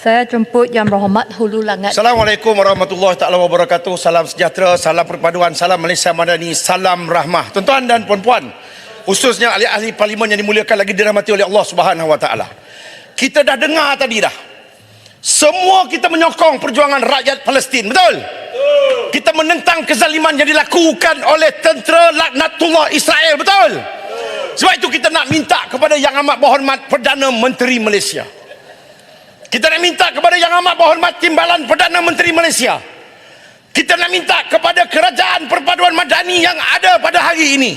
Saya jemput Yang Berhormat Hulu Langat. Assalamualaikum warahmatullahi taala wabarakatuh. Salam sejahtera, salam perpaduan, salam Malaysia Madani, salam rahmah. Tuan-tuan dan puan-puan, khususnya ahli-ahli parlimen yang dimuliakan lagi dirahmati oleh Allah Subhanahu wa taala. Kita dah dengar tadi dah. Semua kita menyokong perjuangan rakyat Palestin, betul? Kita menentang kezaliman yang dilakukan oleh tentera laknatullah Israel, betul? Sebab itu kita nak minta kepada Yang Amat Berhormat Perdana Menteri Malaysia. Kita nak minta kepada Yang Amat Berhormat Timbalan Perdana Menteri Malaysia. Kita nak minta kepada Kerajaan Perpaduan Madani yang ada pada hari ini,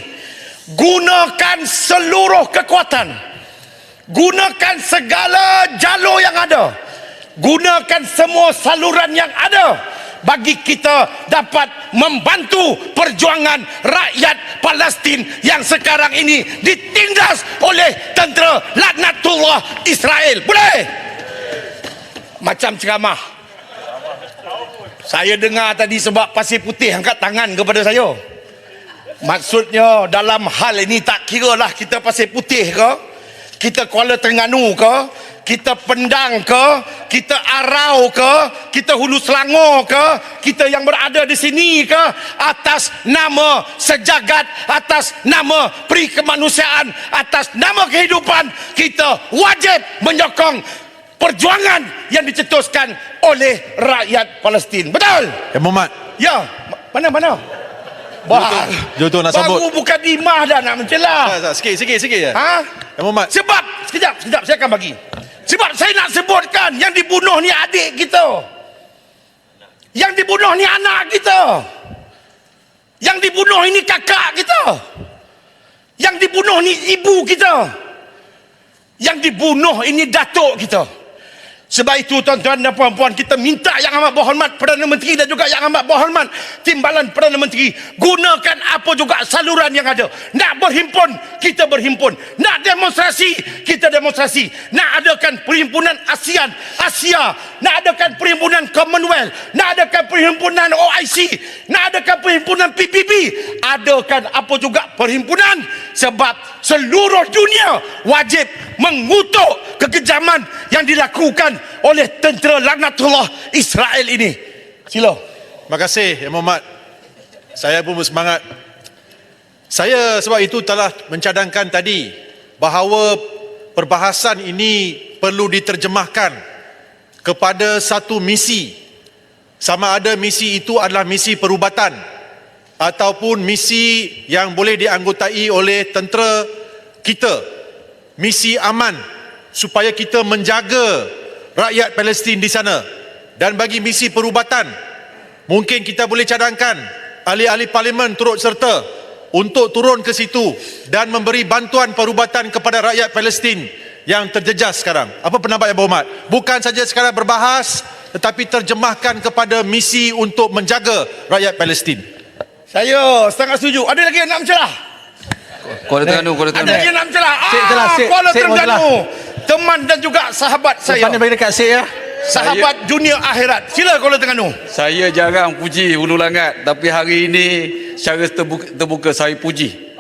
gunakan seluruh kekuatan, gunakan segala jalur yang ada, gunakan semua saluran yang ada bagi kita dapat membantu perjuangan rakyat Palestin yang sekarang ini ditindas oleh tentera laknatullah Israel. Boleh? Macam ceramah. Saya dengar tadi sebab Pasir Putih angkat tangan kepada saya. Maksudnya dalam hal ini tak kira lah kita Pasir Putih ke, kita Kuala Terengganu ke, kita Pendang ke, kita Arau ke, kita Hulu Selangor ke, kita yang berada di sini ke, atas nama sejagat, atas nama peri kemanusiaan, atas nama kehidupan, kita wajib menyokong perjuangan yang dicetuskan oleh rakyat Palestin. Betul? Ya Muhammad. Ya, mana? Jom nak sambut. Baru bukan dimah dah nak mencelah. Sikit ya. Ha? Ya Muhammad. Sebab, sekejap saya akan bagi. Sebab saya nak sebutkan yang dibunuh ni adik kita. Yang dibunuh ni anak kita. Yang dibunuh ini kakak kita. Yang dibunuh ni ibu kita. Yang dibunuh ini datuk kita. Sebab itu tuan-tuan dan puan-puan, kita minta Yang Amat Berhormat Perdana Menteri dan juga Yang Amat Berhormat Timbalan Perdana Menteri, gunakan apa juga saluran yang ada. Nak berhimpun, kita berhimpun. Nak demonstrasi, kita demonstrasi. Nak adakan perhimpunan ASEAN, Asia, nak adakan perhimpunan Commonwealth, nak adakan perhimpunan OIC, nak adakan perhimpunan PBB, adakan apa juga perhimpunan, sebab seluruh dunia wajib mengutuk kekejaman yang dilakukan oleh tentera laknatullah Israel ini. Sila. Terima kasih Ya Muhammad. Saya pun bersemangat. Saya sebab itu telah mencadangkan tadi bahawa perbahasan ini perlu diterjemahkan kepada satu misi. Sama ada misi itu adalah misi perubatan ataupun misi yang boleh dianggotai oleh tentera kita, misi aman supaya kita menjaga rakyat Palestin di sana. Dan bagi misi perubatan, mungkin kita boleh cadangkan ahli-ahli parlimen turut serta untuk turun ke situ dan memberi bantuan perubatan kepada rakyat Palestin yang terjejas sekarang. Apa pendapat Yang Berhormat? Bukan saja sekadar berbahas, tetapi terjemahkan kepada misi untuk menjaga rakyat Palestin. Saya sangat setuju. Ada lagi yang nak mencelah? Kuala Terengganu. Ada lagi yang nak mencelah? Sik, Kuala Terengganu, teman dan juga sahabat saya. Lepas ni bagi dekat Sik ya. Sahabat dunia akhirat. Sila Kuala Terengganu. Saya jarang puji Hulu Langat, tapi hari ini secara terbuka saya puji.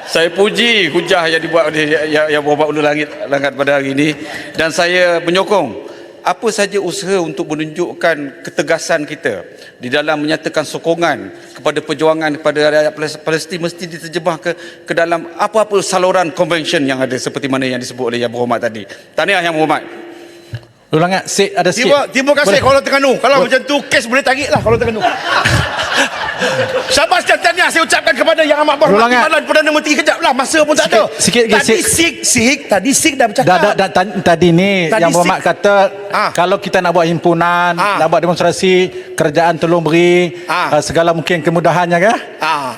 Saya puji hujah yang dibuat oleh yang Berhormat Hulu Langat pada hari ini, dan saya menyokong apa saja usaha untuk menunjukkan ketegasan kita di dalam menyatakan sokongan kepada perjuangan kepada rakyat Palestin mesti diterjemah ke dalam apa-apa saluran konvensyen yang ada seperti mana yang disebut oleh Yang Berhormat tadi. Tahniah Yang Berhormat. Hulu Langat, Sik ada sikit. Terima kasih Kuala Terengganu. Kalau macam tu kes boleh tarik lah Kuala Terengganu. Syabas dan tahniah saya ucapkan kepada Yang Amat Berhormat Timbalan Perdana Menteri. Kejap lah, masa pun tak ada. Tadi Sik dah bercakap. Tadi ni Yang Berhormat kata kalau kita nak buat himpunan, nak buat demonstrasi, kerajaan tolong beri segala mungkin kemudahannya kan.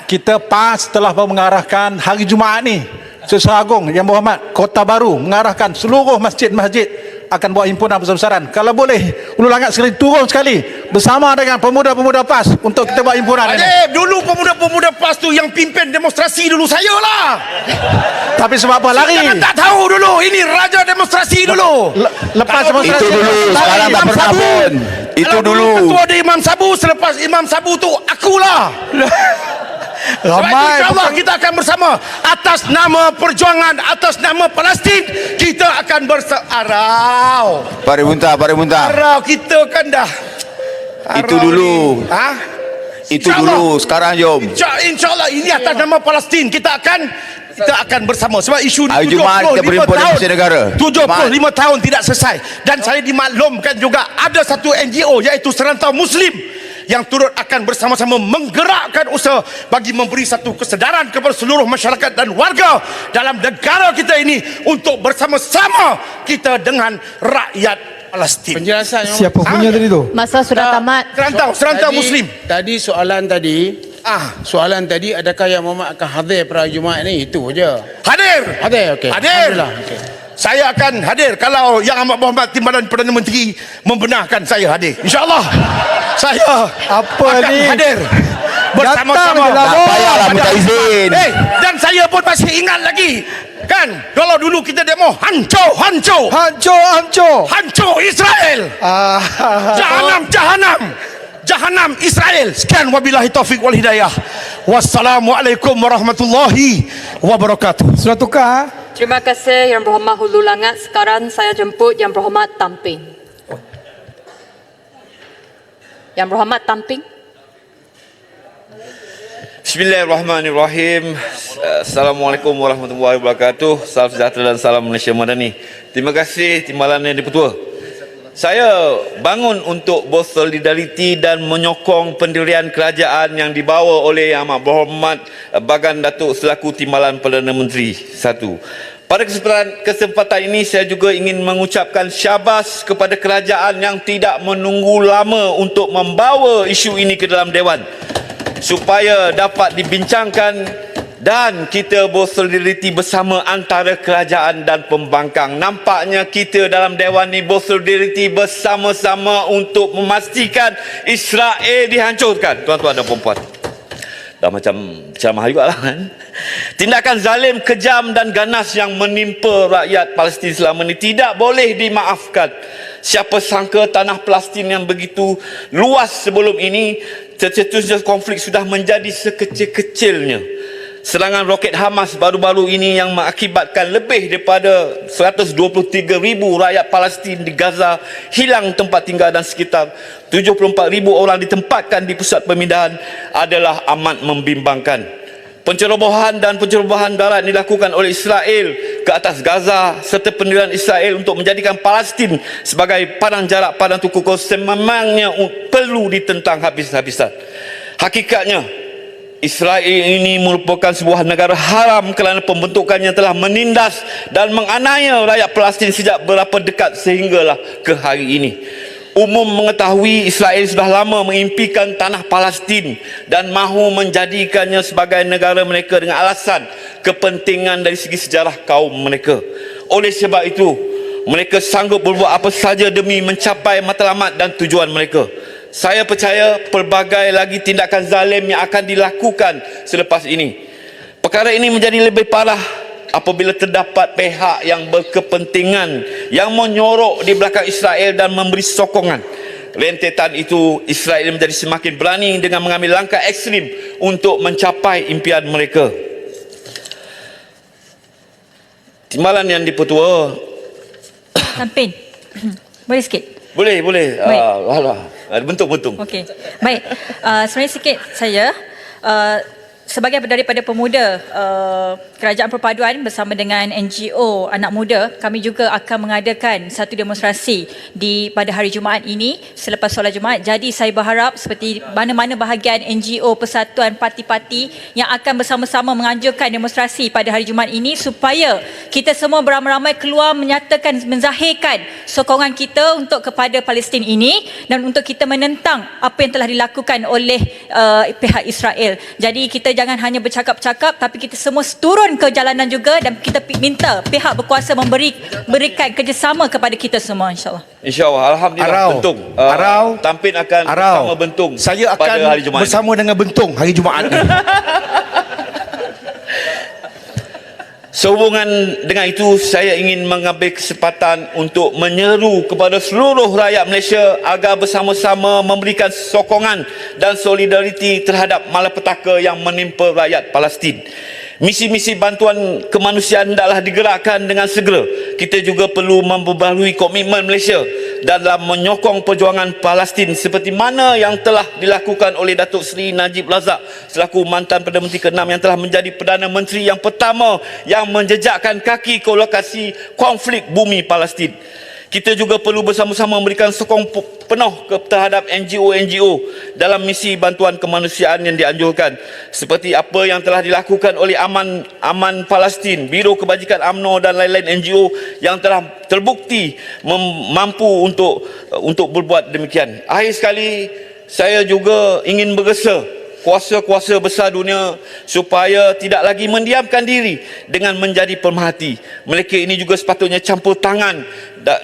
Kita PAS telah mengarahkan hari Jumaat ni Sesar Agung Yang Berhormat Kota Baru mengarahkan seluruh masjid-masjid akan buat himpunan besar-besaran. Kalau boleh Hulu Langat sekali turun sekali bersama dengan pemuda-pemuda PAS untuk kita buat himpunan ini. Dulu pemuda-pemuda PAS tu yang pimpin demonstrasi dulu saya lah. Tapi sebab apa lari? Jangan tak tahu dulu. Ini raja demonstrasi dulu. Lepas demonstrasi itu dulu, sekarang tak pernah pun. Itu dulu. Ketua ada Imam Sabu, selepas Imam Sabu tu akulah. Sebab itu insyaAllah kita akan bersama atas nama perjuangan, atas nama Palestin. Kita akan Arau. Pak Remunta. Arau kita kan dah. Itu dulu. Itu dulu, sekarang jom. InsyaAllah ini atas nama Palestin kita akan bersama. Sebab isu ni Hari Jumaat kita berhimpun di Masjid Negara. 75 tahun tidak selesai. Dan saya dimaklumkan juga ada satu NGO iaitu Serantau Muslim yang turut akan bersama-sama menggerakkan usaha bagi memberi satu kesedaran kepada seluruh masyarakat dan warga dalam negara kita ini untuk bersama-sama kita dengan rakyat Palestin. Penjelasan Siapa punya tadi tu? Masa sudah tamat. Serantau Muslim. Tadi soalan tadi adakah Yang Berhormat akan hadir pada Jumaat ni? Itu je. Hadir, okey. hadir. Alhamdulillah, okey. Saya akan hadir kalau Yang Amat Berhormat Timbalan Perdana Menteri membenarkan saya hadir. InsyaAllah saya akan hadir bersama-sama. Tak payahlah minta izin. Dan saya pun masih ingat lagi kan, kalau dulu kita demo hancur Israel. Jahanam Israel. Sekian, wabillahi taufik wal hidayah. Wassalamualaikum warahmatullahi wabarakatuh. Sudah tukar? Terima kasih Yang Berhormat Hulu Langat. Sekarang saya jemput Yang Berhormat Tamping. Yang Berhormat Tamping. Bismillahirrahmanirrahim. Assalamualaikum warahmatullahi wabarakatuh. Salam sejahtera dan salam Malaysia Madani. Terima kasih Timbalan Yang Dipertua. Saya bangun untuk bersolidariti dan menyokong pendirian kerajaan yang dibawa oleh Yang Amat Berhormat Bagan Datuk selaku Timbalan Perdana Menteri. Satu. Pada kesempatan ini saya juga ingin mengucapkan syabas kepada kerajaan yang tidak menunggu lama untuk membawa isu ini ke dalam Dewan supaya dapat dibincangkan dan kita bersolidariti bersama antara kerajaan dan pembangkang. Nampaknya kita dalam Dewan ni bersolidariti bersama-sama untuk memastikan Israel dihancurkan. Tuan-tuan dan puan-puan, dah macam ceramah juga lah kan. Tindakan zalim, kejam dan ganas yang menimpa rakyat Palestin selama ini tidak boleh dimaafkan. Siapa sangka tanah Palestin yang begitu luas sebelum ini, tercetusnya konflik sudah menjadi sekecil-kecilnya. Serangan roket Hamas baru-baru ini yang mengakibatkan lebih daripada 123,000 rakyat Palestin di Gaza hilang tempat tinggal dan sekitar 74,000 orang ditempatkan di pusat pemindahan adalah amat membimbangkan. Pencerobohan dan pencerobohan darat dilakukan oleh Israel ke atas Gaza serta pendirian Israel untuk menjadikan Palestin sebagai padang jarak padang tukar sememangnya perlu ditentang habis-habisan. Hakikatnya Israel ini merupakan sebuah negara haram kerana pembentukannya telah menindas dan menganiaya rakyat Palestin sejak berapa dekat sehinggalah ke hari ini. Umum mengetahui Israel sudah lama mengimpikan tanah Palestin dan mahu menjadikannya sebagai negara mereka dengan alasan kepentingan dari segi sejarah kaum mereka. Oleh sebab itu, mereka sanggup berbuat apa sahaja demi mencapai matlamat dan tujuan mereka. Saya percaya pelbagai lagi tindakan zalim yang akan dilakukan selepas ini. Perkara ini menjadi lebih parah apabila terdapat pihak yang berkepentingan yang menyorok di belakang Israel dan memberi sokongan. Rentetan itu, Israel menjadi semakin berani dengan mengambil langkah ekstrim untuk mencapai impian mereka. Timbalan Yang Dipertua. Tampin. Boleh sikit? Boleh. Ada bentuk-bentuk. Okey. Baik. Sebenarnya sikit saya sebagai daripada pemuda Kerajaan Perpaduan bersama dengan NGO Anak Muda, kami juga akan mengadakan satu demonstrasi pada hari Jumaat ini selepas solat Jumaat. Jadi saya berharap seperti mana-mana bahagian NGO, persatuan, parti-parti yang akan bersama-sama menganjurkan demonstrasi pada hari Jumaat ini supaya kita semua beramai-ramai keluar menyatakan, menzahirkan sokongan kita untuk kepada Palestin ini dan untuk kita menentang apa yang telah dilakukan oleh pihak Israel. Jadi kita jangan hanya bercakap-cakap tapi kita semua turun ke jalanan juga dan kita minta pihak berkuasa berikan kerjasama kepada kita semua, insyaAllah. InsyaAllah. Alhamdulillah. Bentung Tampin akan bersama Bentung saya akan pada hari Jumaat bersama dengan Bentung hari Jumaat ni. Sehubungan dengan itu, saya ingin mengambil kesempatan untuk menyeru kepada seluruh rakyat Malaysia agar bersama-sama memberikan sokongan dan solidariti terhadap malapetaka yang menimpa rakyat Palestin. Misi-misi bantuan kemanusiaan hendaklah digerakkan dengan segera. Kita juga perlu memperbaharui komitmen Malaysia dalam menyokong perjuangan Palestin seperti mana yang telah dilakukan oleh Datuk Seri Najib Razak selaku mantan Perdana Menteri ke-6 yang telah menjadi Perdana Menteri yang pertama yang menjejakkan kaki ke lokasi konflik bumi Palestin. Kita juga perlu bersama-sama memberikan sokong penuh terhadap NGO-NGO dalam misi bantuan kemanusiaan yang dianjurkan, seperti apa yang telah dilakukan oleh Aman Palestin, Biro Kebajikan UMNO dan lain-lain NGO yang telah terbukti mampu untuk berbuat demikian. Akhir sekali, saya juga ingin bergesa kuasa-kuasa besar dunia supaya tidak lagi mendiamkan diri dengan menjadi pemerhati. Mereka ini juga sepatutnya campur tangan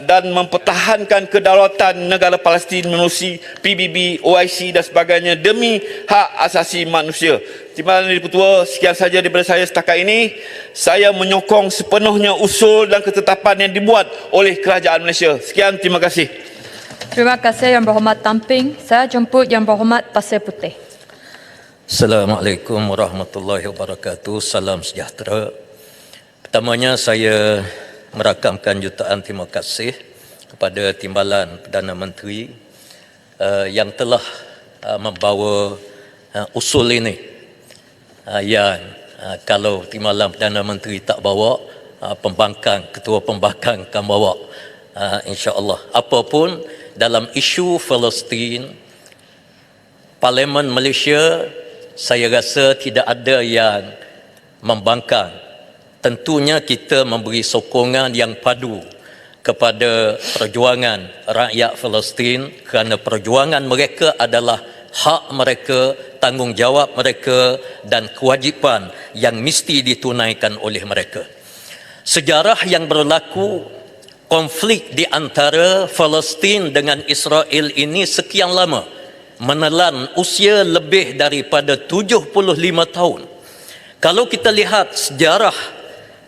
dan mempertahankan kedaulatan negara Palestin menerusi PBB, OIC dan sebagainya demi hak asasi manusia. Terima kasih Ketua, sekian saja daripada saya setakat ini. Saya menyokong sepenuhnya usul dan ketetapan yang dibuat oleh Kerajaan Malaysia. Sekian, terima kasih. Terima kasih Yang Berhormat Tamping. Saya jemput Yang Berhormat Pasir Putih. Assalamualaikum warahmatullahi wabarakatuh. Salam sejahtera. Pertamanya saya merakamkan jutaan terima kasih kepada Timbalan Perdana Menteri yang telah membawa usul ini yang kalau Timbalan Perdana Menteri tak bawa, Ketua Pembangkang akan bawa, insya-Allah. Apapun dalam isu Palestin, Parlimen Malaysia, saya rasa tidak ada yang membangkang. Tentunya kita memberi sokongan yang padu kepada perjuangan rakyat Palestin kerana perjuangan mereka adalah hak mereka, tanggungjawab mereka dan kewajipan yang mesti ditunaikan oleh mereka. Sejarah yang berlaku konflik di antara Palestin dengan Israel ini sekian lama, menelan usia lebih daripada 75 tahun. Kalau kita lihat sejarah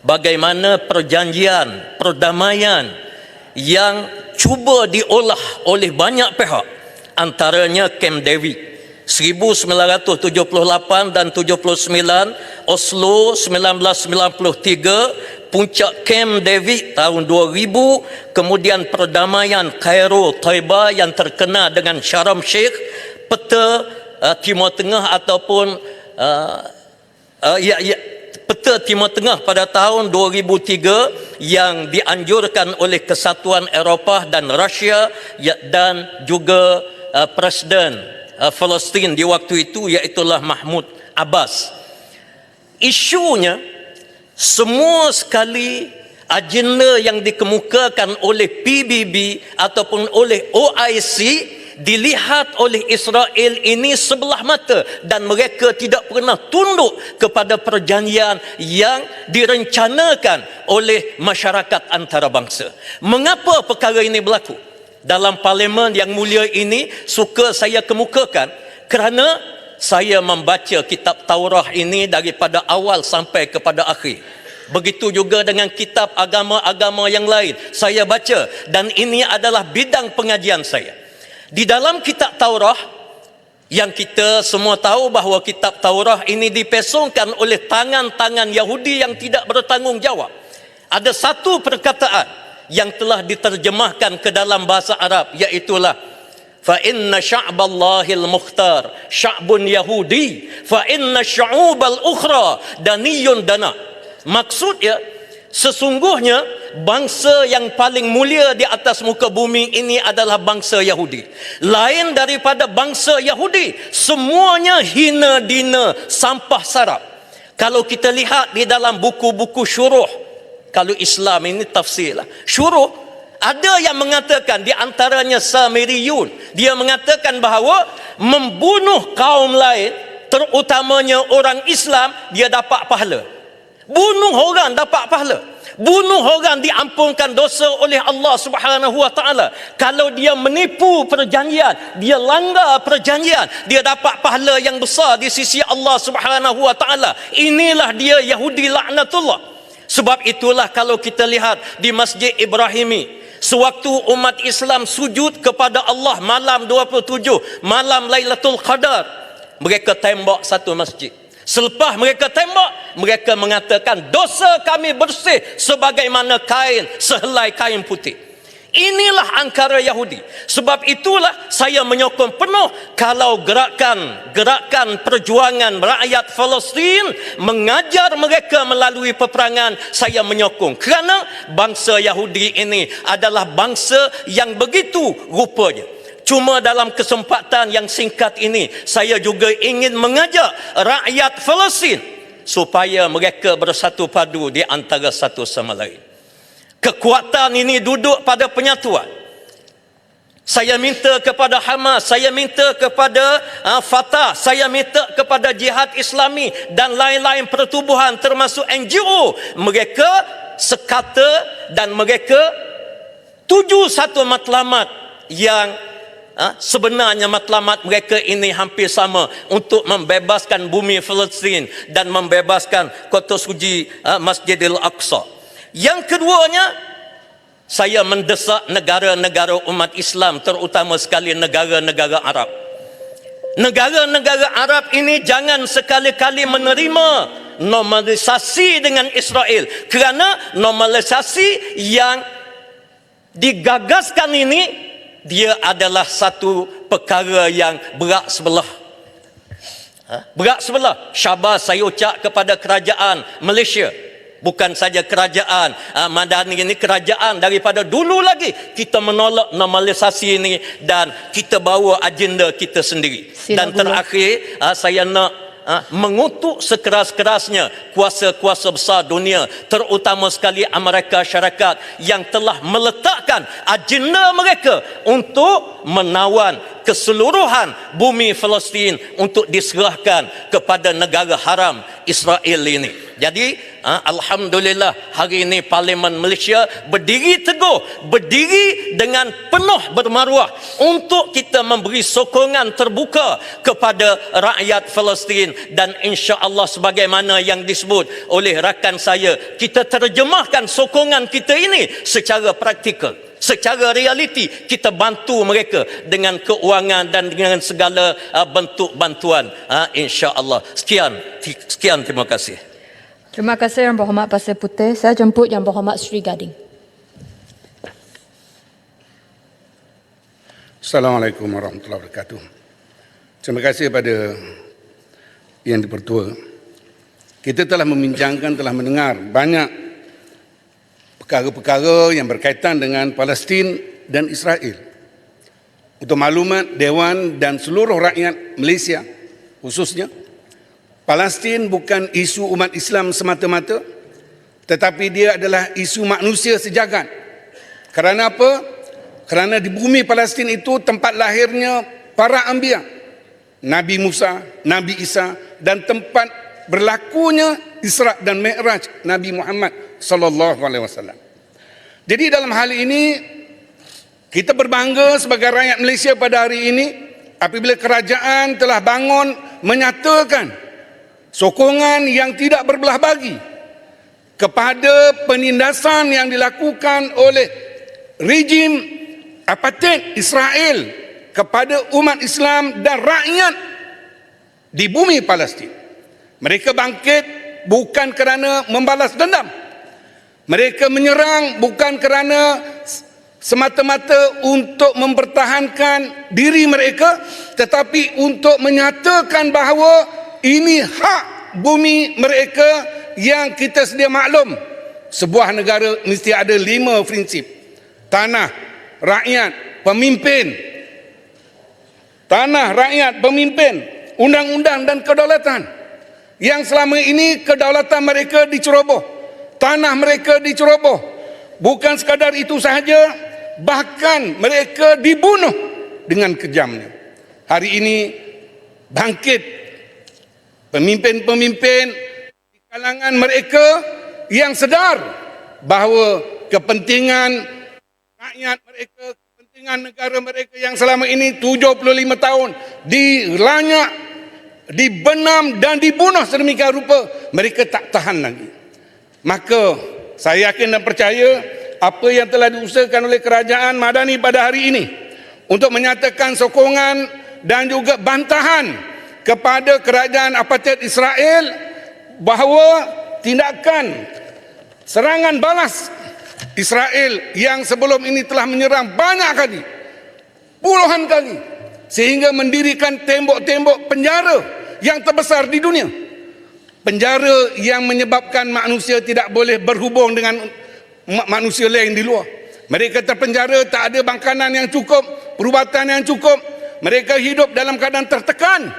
bagaimana perjanjian perdamaian yang cuba diolah oleh banyak pihak, antaranya Camp David 1978 dan 79, Oslo 1993, puncak Camp David tahun 2000, kemudian perdamaian Kairo Taiba yang terkena dengan Sharm Sheikh, peta Timur Tengah ataupun peta Timur Tengah pada tahun 2003 yang dianjurkan oleh Kesatuan Eropah dan Rusia dan juga Presiden Palestin di waktu itu iaitulah Mahmud Abbas. Isunya semua sekali agenda yang dikemukakan oleh PBB ataupun oleh OIC dilihat oleh Israel ini sebelah mata dan mereka tidak pernah tunduk kepada perjanjian yang direncanakan oleh masyarakat antarabangsa. Mengapa perkara ini berlaku? Dalam parlimen yang mulia ini suka saya kemukakan kerana saya membaca kitab Taurah ini daripada awal sampai kepada akhir. Begitu juga dengan kitab agama-agama yang lain saya baca dan ini adalah bidang pengajian saya. Di dalam kitab Taurah yang kita semua tahu bahawa kitab Taurah ini dipesongkan oleh tangan-tangan Yahudi yang tidak bertanggungjawab. Ada satu perkataan yang telah diterjemahkan ke dalam bahasa Arab, iaitulah fa inna sya'ballahil mukhtar sya'bun yahudi fa inna syu'ubal ukhra daniyun dana. Maksudnya sesungguhnya bangsa yang paling mulia di atas muka bumi ini adalah bangsa Yahudi. Lain daripada bangsa Yahudi, semuanya hina dina, sampah sarap. Kalau kita lihat di dalam buku-buku syuruh, kalau Islam ini tafsirlah, syuruh, ada yang mengatakan di antaranya Samiriyun, dia mengatakan bahawa membunuh kaum lain, terutamanya orang Islam, dia dapat pahala. Bunuh orang dapat pahala. Bunuh orang diampunkan dosa oleh Allah Subhanahu wa taala. Kalau dia menipu perjanjian, dia langgar perjanjian, dia dapat pahala yang besar di sisi Allah Subhanahu wa taala. Inilah dia Yahudi laknatullah. Sebab itulah kalau kita lihat di Masjid Ibrahimi, sewaktu umat Islam sujud kepada Allah malam 27, malam Lailatul Qadar, mereka tembak satu masjid. Selepas mereka tembak, mereka mengatakan dosa kami bersih sebagaimana kain, sehelai kain putih. Inilah angkara Yahudi. Sebab itulah saya menyokong penuh kalau gerakan perjuangan rakyat Palestin mengajar mereka melalui peperangan, saya menyokong. Kerana bangsa Yahudi ini adalah bangsa yang begitu rupanya. Cuma dalam kesempatan yang singkat ini, saya juga ingin mengajak rakyat Palestin supaya mereka bersatu padu di antara satu sama lain. Kekuatan ini duduk pada penyatuan. Saya minta kepada Hamas, saya minta kepada Fatah, saya minta kepada Jihad Islami dan lain-lain pertubuhan termasuk NGO. Mereka sekata dan mereka tuju satu matlamat yang sebenarnya matlamat mereka ini hampir sama, untuk membebaskan bumi Palestin dan membebaskan kota suci Masjidil Aqsa. Yang keduanya, saya mendesak negara-negara umat Islam, terutama sekali negara-negara Arab. Negara-negara Arab ini jangan sekali-kali menerima normalisasi dengan Israel, kerana normalisasi yang digagaskan ini dia adalah satu perkara yang berat sebelah. Berat sebelah. Syabas saya ucap kepada kerajaan Malaysia. Bukan saja kerajaan Madani ini, kerajaan daripada dulu lagi kita menolak normalisasi ini dan kita bawa agenda kita sendiri. Dan terakhir saya nak mengutuk sekeras-kerasnya kuasa-kuasa besar dunia, terutama sekali Amerika Syarikat yang telah meletakkan agenda mereka untuk menawan keseluruhan bumi Palestin untuk diserahkan kepada negara haram Israel ini. Jadi alhamdulillah hari ini Parlimen Malaysia berdiri teguh, berdiri dengan penuh bermaruah untuk kita memberi sokongan terbuka kepada rakyat Palestin, dan insya-Allah sebagaimana yang disebut oleh rakan saya, kita terjemahkan sokongan kita ini secara praktikal. Secara realiti kita bantu mereka dengan keuangan dan dengan segala bentuk bantuan, insya-Allah. Sekian, terima kasih. Terima kasih Yang Berhormat Pasir Putih. Saya jemput Yang Berhormat Sri Gading. Assalamualaikum warahmatullahi wabarakatuh. Terima kasih pada Yang di-Pertua. Kita telah membincangkan, telah mendengar banyak perkara-perkara yang berkaitan dengan Palestin dan Israel. Untuk maklumat Dewan dan seluruh rakyat Malaysia khususnya, Palestin bukan isu umat Islam semata-mata, tetapi dia adalah isu manusia sejagat. Kerana apa? Kerana di bumi Palestin itu tempat lahirnya para anbiya, Nabi Musa, Nabi Isa, dan tempat berlakunya Isra dan Mi'raj Nabi Muhammad sallallahu alaihi wasallam. Jadi dalam hal ini kita berbangga sebagai rakyat Malaysia pada hari ini apabila kerajaan telah bangun menyatakan sokongan yang tidak berbelah bagi kepada penindasan yang dilakukan oleh rejim apartheid Israel kepada umat Islam dan rakyat di bumi Palestin. Mereka bangkit bukan kerana membalas dendam. Mereka menyerang bukan kerana semata-mata untuk mempertahankan diri mereka, tetapi untuk menyatakan bahawa ini hak bumi mereka yang kita sedia maklum. Sebuah negara mesti ada 5 prinsip. Tanah, rakyat, pemimpin. Tanah, rakyat, pemimpin, undang-undang dan kedaulatan. Yang selama ini kedaulatan mereka diceroboh, tanah mereka diceroboh. Bukan sekadar itu sahaja, bahkan mereka dibunuh dengan kejamnya. Hari ini bangkit pemimpin-pemimpin di kalangan mereka yang sedar bahawa kepentingan rakyat mereka, kepentingan negara mereka yang selama ini 75 tahun dilanyak, dibenam dan dibunuh sedemikian rupa, mereka tak tahan lagi. Maka saya yakin dan percaya apa yang telah diusahakan oleh kerajaan Madani pada hari ini untuk menyatakan sokongan dan juga bantahan kepada kerajaan apartheid Israel bahawa tindakan serangan balas Israel yang sebelum ini telah menyerang banyak kali, puluhan kali, sehingga mendirikan tembok-tembok penjara yang terbesar di dunia. Penjara yang menyebabkan manusia tidak boleh berhubung dengan manusia lain di luar. Mereka terpenjara, tak ada makanan yang cukup, perubatan yang cukup. Mereka hidup dalam keadaan tertekan.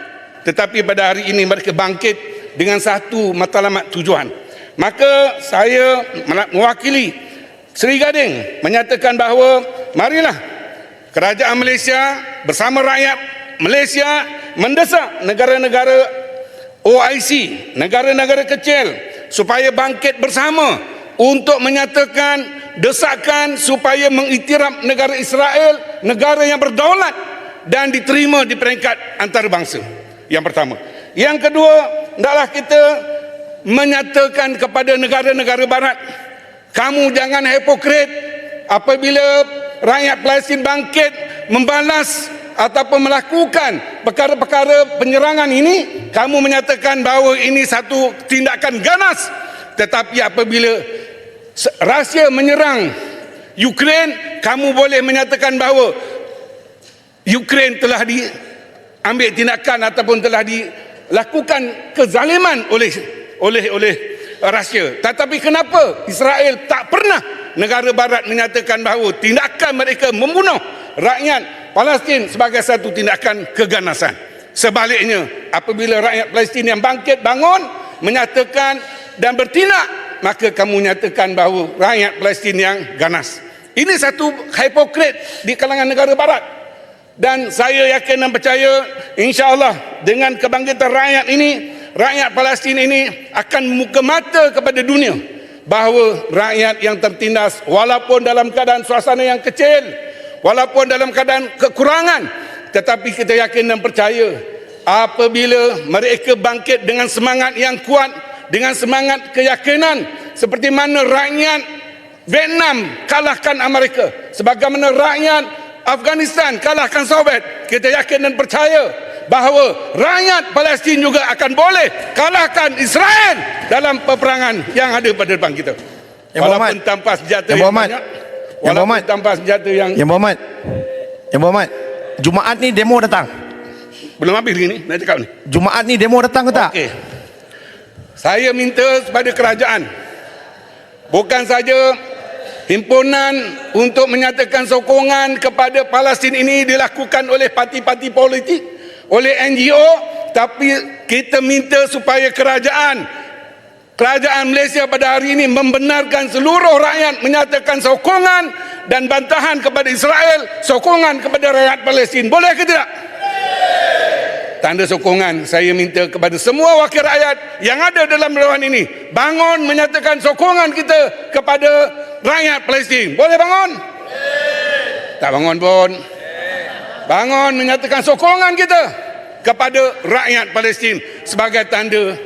Tetapi pada hari ini mereka bangkit dengan satu matlamat tujuan. Maka saya mewakili Seri Gading menyatakan bahawa marilah kerajaan Malaysia bersama rakyat Malaysia mendesak negara-negara OIC, negara-negara kecil supaya bangkit bersama untuk menyatakan desakan supaya mengiktiraf negara Israel, negara yang berdaulat dan diterima di peringkat antarabangsa. Yang pertama. Yang kedua, hendaklah kita menyatakan kepada negara-negara barat, kamu jangan hipokrit apabila rakyat Palestin bangkit membalas ataupun melakukan perkara-perkara penyerangan ini, kamu menyatakan bahawa ini satu tindakan ganas. Tetapi apabila Rusia menyerang Ukraine, kamu boleh menyatakan bahawa Ukraine telah diambil tindakan ataupun telah dilakukan kezaliman oleh Rusia. Tetapi kenapa Israel tak pernah negara barat menyatakan bahawa tindakan mereka membunuh rakyat Palestin sebagai satu tindakan keganasan? Sebaliknya, apabila rakyat Palestin yang bangkit bangun menyatakan dan bertindak, maka kamu nyatakan bahawa rakyat Palestin yang ganas. Ini satu hipokrit di kalangan negara barat. Dan saya yakin dan percaya insya-Allah dengan kebangkitan rakyat ini, rakyat Palestin ini akan membuka mata kepada dunia bahawa rakyat yang tertindas walaupun dalam keadaan suasana yang kecil, walaupun dalam keadaan kekurangan, tetapi kita yakin dan percaya apabila mereka bangkit dengan semangat yang kuat, dengan semangat keyakinan seperti mana rakyat Vietnam kalahkan Amerika, sebagaimana rakyat Afghanistan kalahkan Soviet, kita yakin dan percaya bahawa rakyat Palestin juga akan boleh kalahkan Israel dalam peperangan yang ada pada depan kita. Walaupun tanpa senjata yang banyak, walaupun tanpa senjata yang Muhammad, Jumaat ni demo datang. Belum habis lagi ni, nak cakap ni. Jumaat ni demo datang ke tak? Okey. Saya minta kepada kerajaan, bukan saja himpunan untuk menyatakan sokongan kepada Palestin ini dilakukan oleh parti-parti politik, oleh NGO, tapi kita minta supaya kerajaan Malaysia pada hari ini membenarkan seluruh rakyat menyatakan sokongan dan bantahan kepada Israel, sokongan kepada rakyat Palestin. Boleh ke tidak? Tanda sokongan saya minta kepada semua wakil rakyat yang ada dalam dewan ini, bangun menyatakan sokongan kita kepada rakyat Palestin. Boleh bangun? Tak bangun pun. Bangun menyatakan sokongan kita kepada rakyat Palestin sebagai tanda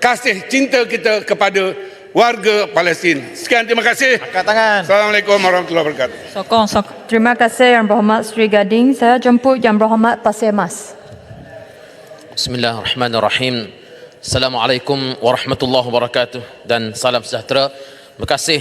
kasih cinta kita kepada warga Palestin. Sekian, terima kasih. Angkat tangan. Assalamualaikum warahmatullahi wabarakatuh. Sokong. Terima kasih Yang Berhormat Seri Gading. Saya jemput Yang Berhormat Pasir Mas. Bismillahirrahmanirrahim. Assalamualaikum warahmatullahi wabarakatuh dan salam sejahtera. Terima kasih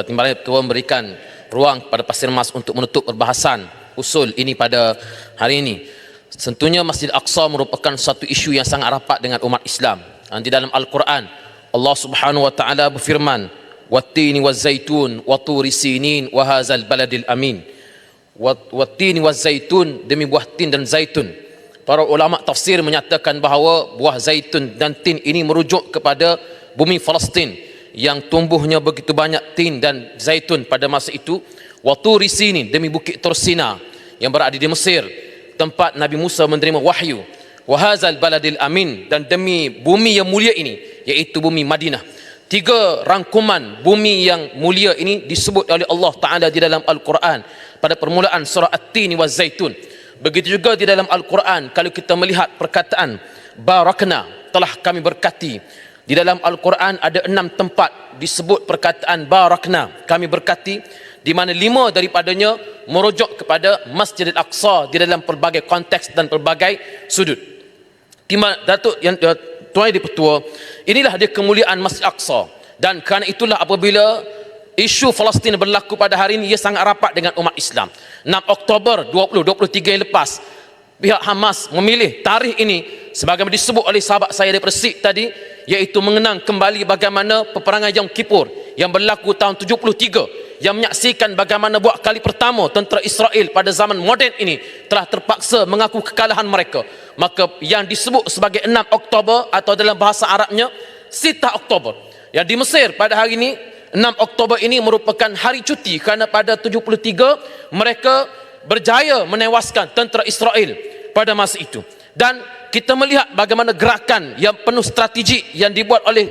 Timbalan Ketua memberikan ruang kepada Pasir Mas untuk menutup perbahasan usul ini pada hari ini. Tentunya Masjid Al-Aqsa merupakan satu isu yang sangat rapat dengan umat Islam. Di dalam Al-Quran Allah Subhanahu wa taala berfirman, "Wat-tini waz-zaitun wa turi sinin wa hadzal baladil amin." Wat-tini waz-zaitun, demi buah tin dan zaitun. Para ulama tafsir menyatakan bahawa buah zaitun dan tin ini merujuk kepada bumi Palestin yang tumbuhnya begitu banyak tin dan zaitun pada masa itu. Wa turi sinin, demi bukit Tursina yang berada di Mesir, tempat Nabi Musa menerima wahyu. Wa hadzal baladil amin, dan demi bumi yang mulia ini, iaitu bumi Madinah. Tiga rangkuman bumi yang mulia ini disebut oleh Allah Ta'ala di dalam Al-Quran pada permulaan surah At-Tin wa Zaitun. Begitu juga di dalam Al-Quran kalau kita melihat perkataan barakna, telah kami berkati, Di dalam Al-Quran ada 6 tempat disebut perkataan barakna, kami berkati, di mana 5 daripadanya merujuk kepada Masjid Al-Aqsa di dalam pelbagai konteks dan pelbagai sudut. Datuk yang Tuan Yang Dipertua, inilah dia kemuliaan Masjid Al-Aqsa, dan kerana itulah apabila isu Palestin berlaku pada hari ini, ia sangat rapat dengan umat Islam. 6 Oktober 2023 yang lepas, pihak Hamas memilih tarikh ini sebagaimana disebut oleh sahabat saya daripada SIK tadi, iaitu mengenang kembali bagaimana peperangan Yom Kippur yang berlaku tahun 73, yang menyaksikan bagaimana buat kali pertama tentera Israel pada zaman moden ini telah terpaksa mengaku kekalahan mereka. Maka yang disebut sebagai 6 Oktober atau dalam bahasa Arabnya Sita Oktober, yang di Mesir pada hari ini 6 Oktober ini merupakan hari cuti kerana pada 73 mereka berjaya menewaskan tentera Israel pada masa itu. Dan kita melihat bagaimana gerakan yang penuh strategi yang dibuat oleh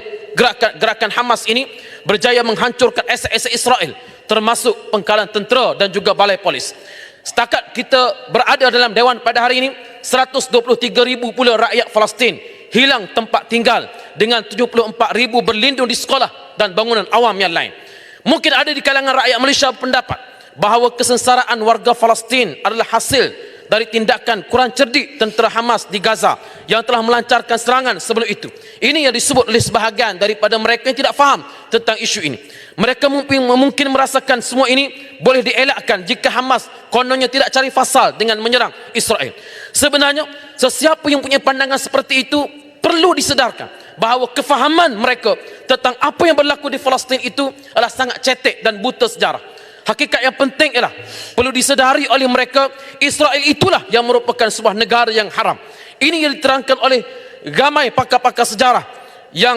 gerakan Hamas ini berjaya menghancurkan aset-aset Israel, termasuk pengkalan tentera dan juga balai polis. Setakat kita berada dalam dewan pada hari ini, 123,000 pula rakyat Palestin hilang tempat tinggal, dengan 74,000 berlindung di sekolah dan bangunan awam yang lain. Mungkin ada di kalangan rakyat Malaysia pendapat bahawa kesengsaraan warga Palestin adalah hasil dari tindakan kurang cerdik tentera Hamas di Gaza yang telah melancarkan serangan sebelum itu. Ini yang disebut oleh sebahagian daripada mereka yang tidak faham tentang isu ini. Mereka mungkin merasakan semua ini boleh dielakkan jika Hamas kononnya tidak cari fasal dengan menyerang Israel. Sebenarnya sesiapa yang punya pandangan seperti itu perlu disedarkan bahawa kefahaman mereka tentang apa yang berlaku di Palestin itu adalah sangat cetek dan buta sejarah. Hakikat yang penting ialah perlu disedari oleh mereka, Israel itulah yang merupakan sebuah negara yang haram. Ini yang diterangkan oleh ramai pakar-pakar sejarah, yang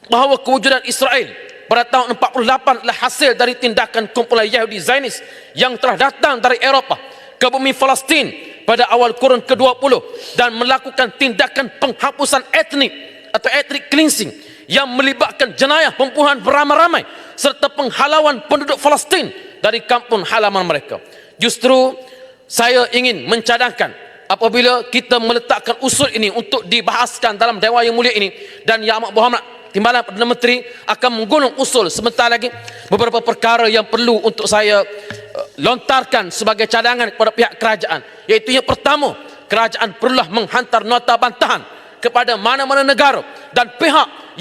bahawa kewujudan Israel pada tahun 48 adalah hasil dari tindakan kumpulan Yahudi Zionis yang telah datang dari Eropah ke bumi Palestin pada awal kurun ke-20 dan melakukan tindakan penghapusan etnik atau ethnic cleansing yang melibatkan jenayah pembunuhan beramai-ramai serta penghalauan penduduk Palestin dari kampung halaman mereka. Justru saya ingin mencadangkan apabila kita meletakkan usul ini untuk dibahaskan dalam Dewan Yang Mulia ini, dan Yang Amat Berhormat Timbalan Perdana Menteri akan menggulung usul sebentar lagi, beberapa perkara yang perlu untuk saya lontarkan sebagai cadangan kepada pihak kerajaan, iaitu yang pertama, kerajaan perlulah menghantar nota bantahan kepada mana-mana negara dan pihak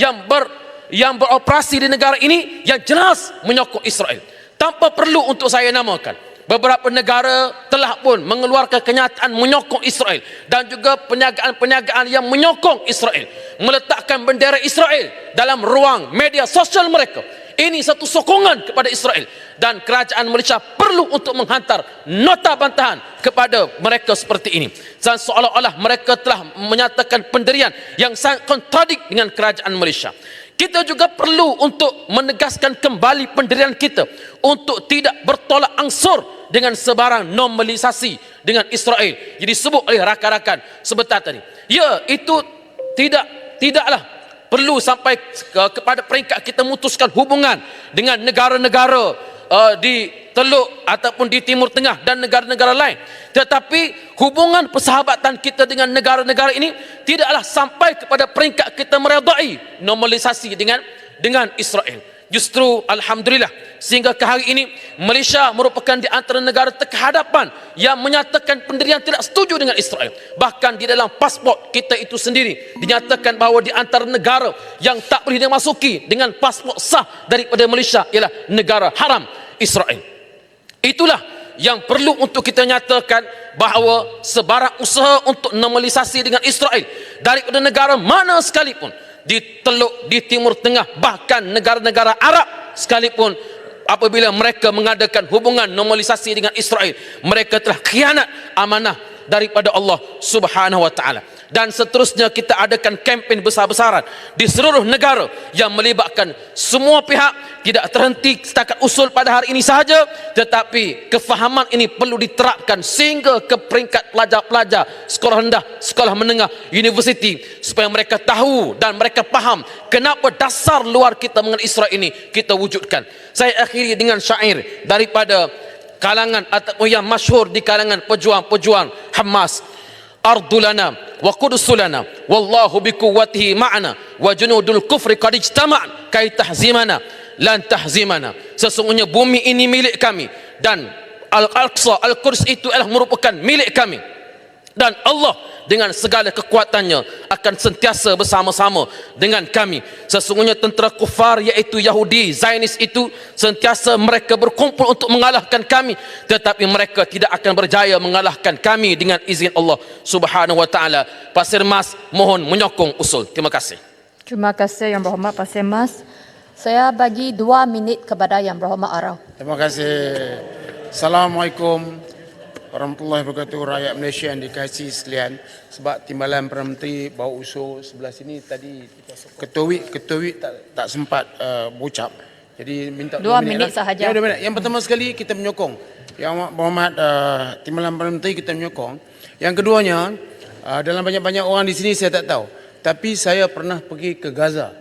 yang beroperasi di negara ini yang jelas menyokong Israel. Tanpa perlu untuk saya namakan, beberapa negara telah pun mengeluarkan kenyataan menyokong Israel, dan juga penyagaan-penyagaan yang menyokong Israel, meletakkan bendera Israel dalam ruang media sosial mereka. Ini satu sokongan kepada Israel, dan kerajaan Malaysia perlu untuk menghantar nota bantahan kepada mereka seperti ini. Dan seolah-olah mereka telah menyatakan pendirian yang sangat kontradik dengan kerajaan Malaysia. Kita juga perlu untuk menegaskan kembali pendirian kita untuk tidak bertolak ansur dengan sebarang normalisasi dengan Israel yang disebut oleh rakan-rakan sebentar tadi. Ya, itu tidaklah perlu sampai kepada peringkat kita memutuskan hubungan dengan negara-negara di Teluk ataupun di Timur Tengah dan negara-negara lain. Tetapi hubungan persahabatan kita dengan negara-negara ini tidaklah sampai kepada peringkat kita meredai normalisasi dengan Israel. Justru alhamdulillah sehingga ke hari ini Malaysia merupakan di antara negara terkehadapan yang menyatakan pendirian tidak setuju dengan Israel. Bahkan di dalam pasport kita itu sendiri dinyatakan bahawa di antara negara yang tak boleh dimasuki dengan pasport sah daripada Malaysia ialah negara haram Israel. Itulah yang perlu untuk kita nyatakan bahawa sebarang usaha untuk normalisasi dengan Israel daripada negara mana sekalipun di Teluk, di Timur Tengah, bahkan negara-negara Arab sekalipun, apabila mereka mengadakan hubungan normalisasi dengan Israel, mereka telah khianat amanah daripada Allah Subhanahu wa taala. Dan seterusnya kita adakan kempen besar-besaran di seluruh negara yang melibatkan semua pihak, tidak terhenti setakat usul pada hari ini sahaja, tetapi kefahaman ini perlu diterapkan sehingga ke peringkat pelajar-pelajar sekolah rendah, sekolah menengah, universiti, supaya mereka tahu dan mereka faham kenapa dasar luar kita mengenai Israel ini kita wujudkan. Saya akhiri dengan syair daripada kalangan ataupun yang masyhur di kalangan pejuang-pejuang Hamas. ardulana wa qudusulana wallahu biquwwatihi ma'ana wa junudul kufri qad ijtama'an kai tahzimana lan tahzimana. Sesungguhnya bumi ini milik kami dan Al-Aqsa, Al-Quds itu adalah merupakan milik kami, dan Allah dengan segala kekuatannya akan sentiasa bersama-sama dengan kami. Sesungguhnya tentera kufar iaitu Yahudi, Zionis itu sentiasa mereka berkumpul untuk mengalahkan kami, tetapi mereka tidak akan berjaya mengalahkan kami dengan izin Allah Subhanahu wa taala. Pasir Mas mohon menyokong usul. Terima kasih. Terima kasih Yang Berhormat Pasir Mas. Saya bagi 2 minit kepada Yang Berhormat Arau. Terima kasih. Assalamualaikum warahmatullahi wabarakatuh, rakyat Malaysia yang dikasihi sekalian. Sebab Timbalan Perdana Menteri bawa usul sebelah sini tadi, Ketua Wik tak sempat berucap. Jadi minta 2 minit sahaja. Ya, 2 minit. Yang pertama sekali kita menyokong Yang Berhormat Timbalan Perdana Menteri, kita menyokong. Yang keduanya, dalam banyak-banyak orang di sini saya tak tahu, tapi saya pernah pergi ke Gaza.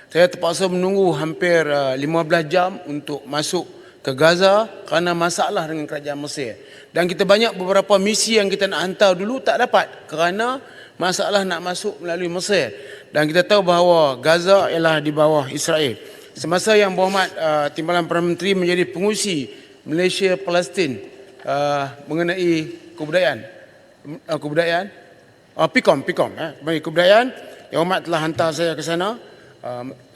Saya terpaksa menunggu hampir 15 jam untuk masuk ke Gaza kerana masalah dengan kerajaan Mesir. Dan kita banyak beberapa misi yang kita nak hantar dulu tak dapat kerana masalah nak masuk melalui Mesir. Dan kita tahu bahawa Gaza ialah di bawah Israel. Semasa Yang Berhormat Timbalan Perdana Menteri menjadi pengurusi Malaysia Palestin mengenai kebudayaan PIKOM bagi kebudayaan, Yang Berhormat telah hantar saya ke sana.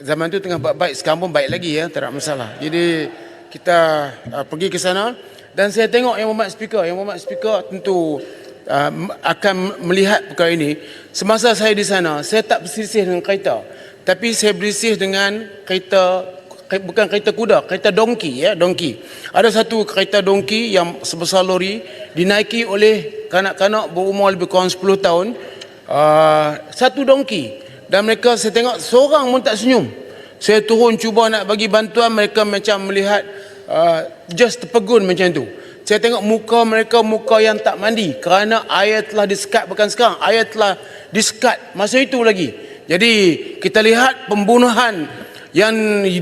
Zaman tu tengah baik, sekarang pun baik lagi, tak ada masalah. Jadi kita pergi ke sana dan saya tengok Yang Berhormat Speaker tentu akan melihat perkara ini. Semasa saya di sana, saya tak berselisih dengan kereta, tapi saya berselisih dengan kereta, bukan kereta kuda, kereta donki. Ada satu kereta donki yang sebesar lori dinaiki oleh kanak-kanak berumur lebih kurang 10 tahun. Satu donki, dan mereka, saya tengok seorang pun tak senyum. Saya turun cuba nak bagi bantuan, mereka macam melihat just terpegun macam tu. Saya tengok muka mereka, muka yang tak mandi kerana air telah disekat, bukan sekarang, air telah disekat masa itu lagi. Jadi kita lihat pembunuhan yang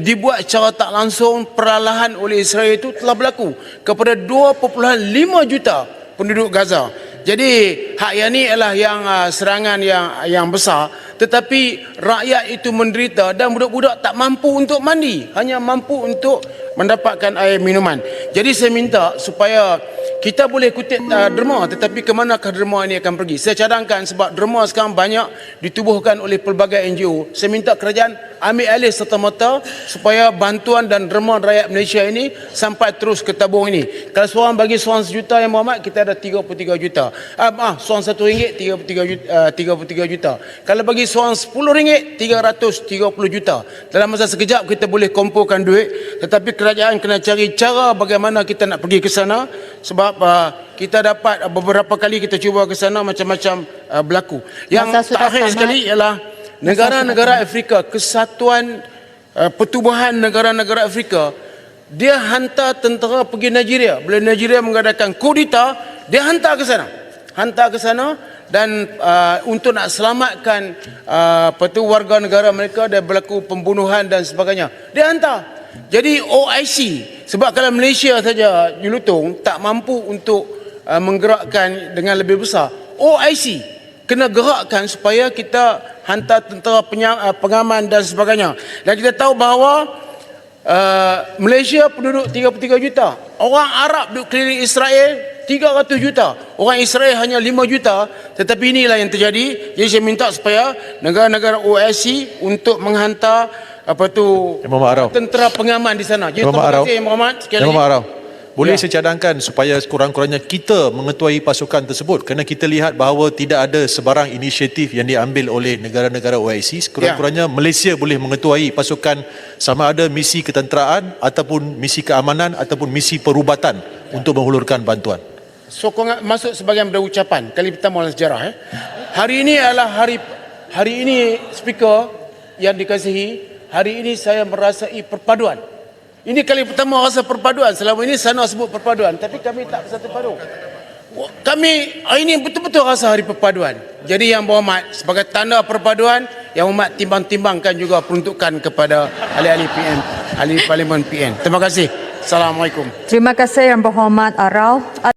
dibuat secara tak langsung perlahan oleh Israel itu telah berlaku kepada 2.5 juta penduduk Gaza. Jadi hak yang ni adalah yang serangan yang besar, tetapi rakyat itu menderita dan budak-budak tak mampu untuk mandi, hanya mampu untuk mendapatkan air minuman. Jadi saya minta supaya kita boleh kutip derma, tetapi ke manakah derma ini akan pergi? Saya cadangkan sebab derma sekarang banyak ditubuhkan oleh pelbagai NGO. Saya minta kerajaan ambil alih serta-merta supaya bantuan dan derma rakyat Malaysia ini sampai terus ke tabung ini. Kalau seorang bagi seorang sejuta, Yang Berhormat, kita ada 33 juta. Seorang RM1, 33 juta. Kalau bagi seorang RM10, 330 juta. Dalam masa sekejap kita boleh kumpulkan duit, tetapi kerajaan kena cari cara bagaimana kita nak pergi ke sana. Sebab kita dapat beberapa kali kita cuba ke sana, macam-macam berlaku. Yang terakhir sekali ialah negara-negara Afrika, Kesatuan Pertubuhan Negara-negara Afrika, dia hantar tentera pergi Nigeria. Bila Nigeria mengadakan kudeta, dia hantar ke sana dan untuk nak selamatkan warga negara mereka dari berlaku pembunuhan dan sebagainya, dia hantar. Jadi OIC, sebab kalau Malaysia saja Julutong tak mampu untuk menggerakkan dengan lebih besar, OIC kena gerakkan supaya kita hantar tentera pengaman dan sebagainya. Dan kita tahu bahawa Malaysia penduduk 33 juta, orang Arab duduk keliling Israel 300 juta, orang Israel hanya 5 juta. Tetapi inilah yang terjadi. Jadi saya minta supaya negara-negara OIC untuk menghantar tentera pengaman di sana. Jadi terima kasih Yang Berhormat. Sekali lagi boleh saya cadangkan supaya sekurang-kurangnya kita mengetuai pasukan tersebut, kerana kita lihat bahawa tidak ada sebarang inisiatif yang diambil oleh negara-negara OIC. Sekurang-kurangnya Malaysia boleh mengetuai pasukan, sama ada misi ketenteraan ataupun misi keamanan ataupun misi perubatan untuk menghulurkan bantuan. Sokongan masuk sebagian daripada ucapan kali pertama dalam sejarah. Hari ini adalah hari ini Speaker yang dikasihi, hari ini saya merasai perpaduan. Ini kali pertama rasa perpaduan. Selama ini sana sebut perpaduan, tapi kami tak bersatu padu. Kami hari ini betul-betul rasa hari perpaduan. Jadi Yang Berhormat, sebagai tanda perpaduan, Yang Berhormat timbang-timbangkan juga peruntukan kepada ahli-ahli PN, ahli Parlimen PN. Terima kasih. Assalamualaikum. Terima kasih Yang Berhormat Arau.